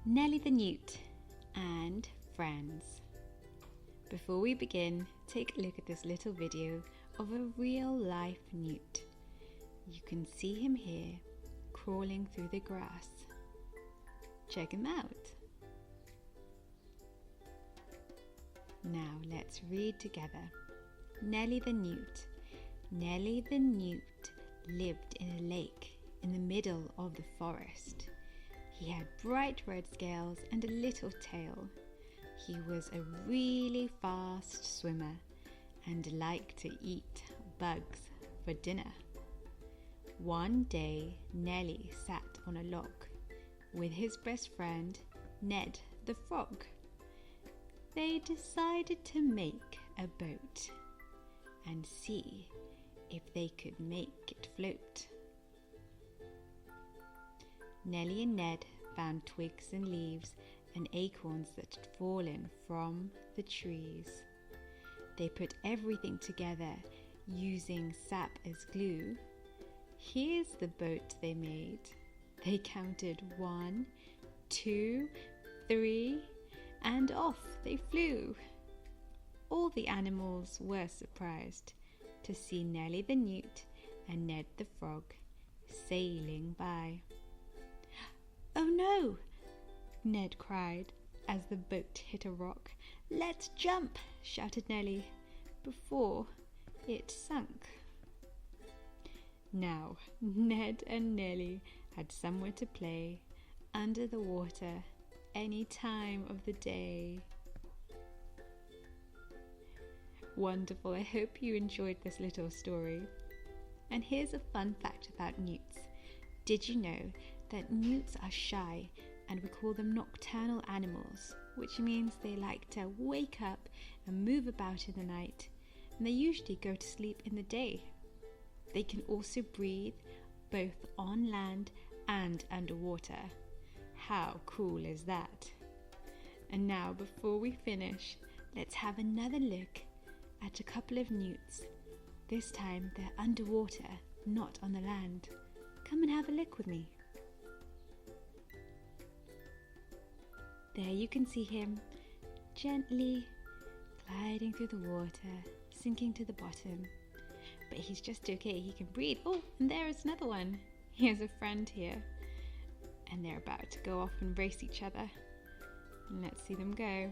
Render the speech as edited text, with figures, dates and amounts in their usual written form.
Nelly the Newt and friends. Before we begin, take a look at this little video of a real life newt. You can see him here crawling through the grass. Check him out. Now let's read together. Nelly the Newt. Nelly the Newt lived in a lake in the middle of the forest. He had bright red scales and a little tail. He was a really fast swimmer and liked to eat bugs for dinner. One day, Nelly sat on a log with his best friend, Ned the frog. They decided to make a boat and see if they could make it float. Nelly and Ned found twigs and leaves and acorns that had fallen from the trees. They put everything together using sap as glue. Here's the boat they made. They counted 1, 2, 3, and off they flew. All the animals were surprised to see Nelly the Newt and Ned the frog sailing by. "Oh no!" Ned cried as the boat hit a rock. "Let's jump!" shouted Nelly before it sunk. Now, Ned and Nelly had somewhere to play under the water any time of the day. Wonderful. I hope you enjoyed this little story. And here's a fun fact about newts. Did you know that newts are shy and we call them nocturnal animals, which means they like to wake up and move about in the night, and they usually go to sleep in the day. They can also breathe both on land and underwater. How cool is that? And now, before we finish, let's have another look at a couple of newts. This time they're underwater, not on the land. Come and have a look with me. There you can see him gently gliding through the water, sinking to the bottom. But he's just okay, he can breathe. Oh, and there is another one. He has a friend here. And they're about to go off and race each other. And let's see them go.